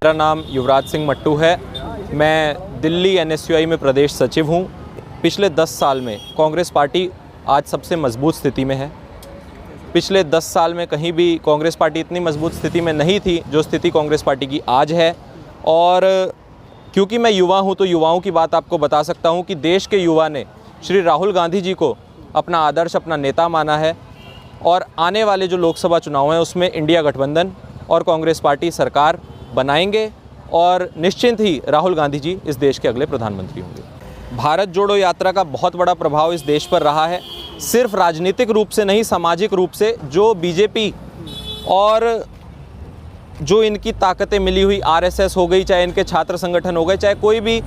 मेरा नाम युवराज सिंह मट्टू है। मैं दिल्ली NSUI में प्रदेश सचिव हूँ। पिछले 10 साल में कांग्रेस पार्टी आज सबसे मजबूत स्थिति में है। पिछले 10 साल में कहीं भी कांग्रेस पार्टी इतनी मजबूत स्थिति में नहीं थी जो स्थिति कांग्रेस पार्टी की आज है। और क्योंकि मैं युवा हूँ तो युवाओं की बात आपको बता सकता हूँ कि देश के युवा ने श्री राहुल गांधी जी को अपना आदर्श, अपना नेता माना है। और आने वाले जो लोकसभा चुनाव हैं उसमें इंडिया गठबंधन और कांग्रेस पार्टी सरकार बनाएंगे और निश्चिंत ही राहुल गांधी जी इस देश के अगले प्रधानमंत्री होंगे। भारत जोड़ो यात्रा का बहुत बड़ा प्रभाव इस देश पर रहा है, सिर्फ राजनीतिक रूप से नहीं, सामाजिक रूप से। जो बीजेपी और जो इनकी ताकतें मिली हुई RSS हो गई, चाहे इनके छात्र संगठन हो गए, चाहे कोई भी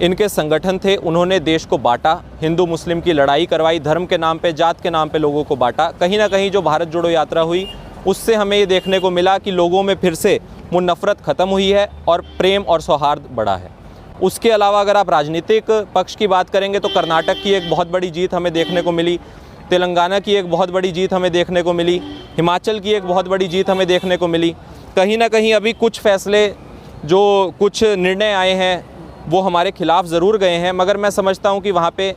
इनके संगठन थे, उन्होंने देश को बांटा, हिंदू मुस्लिम की लड़ाई करवाई, धर्म के नाम पे, जात के नाम पे लोगों को बांटा। कहीं ना कहीं जो भारत जोड़ो यात्रा हुई उससे हमें ये देखने को मिला कि लोगों में फिर से वो नफ़रत ख़त्म हुई है और प्रेम और सौहार्द बढ़ा है। उसके अलावा अगर आप राजनीतिक पक्ष की बात करेंगे तो कर्नाटक की एक बहुत बड़ी जीत हमें देखने को मिली, तेलंगाना की एक बहुत बड़ी जीत हमें देखने को मिली, हिमाचल की एक बहुत बड़ी जीत हमें देखने को मिली। कहीं ना कहीं अभी कुछ फैसले, जो कुछ निर्णय आए हैं वो हमारे खिलाफ ज़रूर गए हैं, मगर मैं समझता हूँ कि वहाँ पे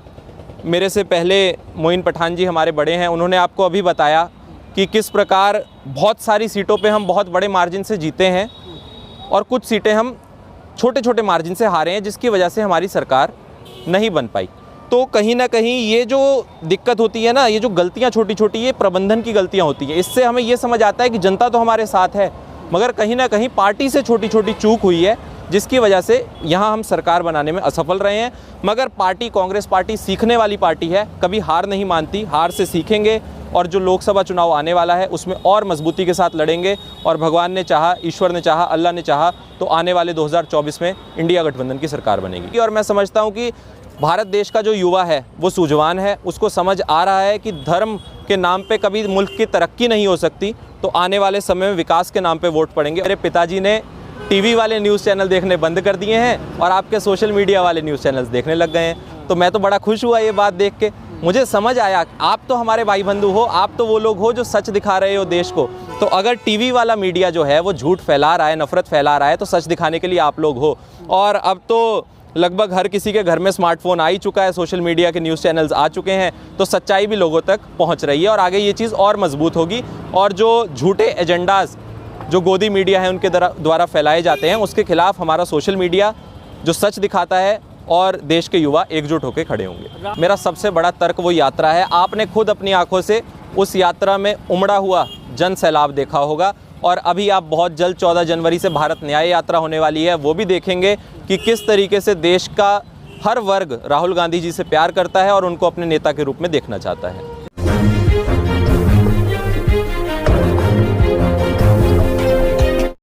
मेरे से पहले मोइन पठान जी हमारे बड़े हैं, उन्होंने आपको अभी बताया कि किस प्रकार बहुत सारी सीटों पे हम बहुत बड़े मार्जिन से जीते हैं और कुछ सीटें हम छोटे छोटे मार्जिन से हारे हैं, जिसकी वजह से हमारी सरकार नहीं बन पाई। तो कहीं ना कहीं ये जो दिक्कत होती है ना, ये जो गलतियाँ छोटी छोटी, ये प्रबंधन की गलतियाँ होती हैं। इससे हमें ये समझ आता है कि जनता तो हमारे साथ है, मगर कहीं ना कहीं पार्टी से छोटी छोटी चूक हुई है, जिसकी वजह से यहाँ हम सरकार बनाने में असफल रहे हैं। मगर पार्टी, कांग्रेस पार्टी सीखने वाली पार्टी है, कभी हार नहीं मानती, हार से सीखेंगे और जो लोकसभा चुनाव आने वाला है उसमें और मजबूती के साथ लड़ेंगे। और भगवान ने चाहा, ईश्वर ने चाहा, अल्लाह ने चाहा तो आने वाले 2024 में इंडिया गठबंधन की सरकार बनेगी। और मैं समझता हूँ कि भारत देश का जो युवा है वो सूझवान है, उसको समझ आ रहा है कि धर्म के नाम पे कभी मुल्क की तरक्की नहीं हो सकती, तो आने वाले समय में विकास के नाम पे वोट पड़ेंगे। मेरे पिताजी ने टीवी वाले न्यूज़ चैनल देखने बंद कर दिए हैं और आपके सोशल मीडिया वाले न्यूज़ चैनल्स देखने लग गए हैं। तो मैं तो बड़ा खुश हुआ ये बात देख के। मुझे समझ आया आप तो हमारे भाई बंधु हो, आप तो वो लोग हो जो सच दिखा रहे हो देश को। तो अगर टीवी वाला मीडिया जो है वो झूठ फैला रहा है, नफ़रत फैला रहा है, तो सच दिखाने के लिए आप लोग हो। और अब तो लगभग हर किसी के घर में स्मार्टफोन आ ही चुका है, सोशल मीडिया के न्यूज़ चैनल्स आ चुके हैं, तो सच्चाई भी लोगों तक पहुंच रही है और आगे ये चीज़ और मजबूत होगी। और जो झूठे एजेंडाज जो गोदी मीडिया है उनके द्वारा फैलाए जाते हैं, उसके खिलाफ हमारा सोशल मीडिया जो सच दिखाता है और देश के युवा एकजुट होकर खड़े होंगे। मेरा सबसे बड़ा तर्क वो यात्रा है। आपने खुद अपनी आंखों से उस यात्रा में उमड़ा हुआ जन सैलाब देखा होगा और अभी आप बहुत जल्द 14 जनवरी से भारत न्याय यात्रा होने वाली है, वो भी देखेंगे कि किस तरीके से देश का हर वर्ग राहुल गांधी जी से प्यार करता है और उनको अपने नेता के रूप में देखना चाहता है।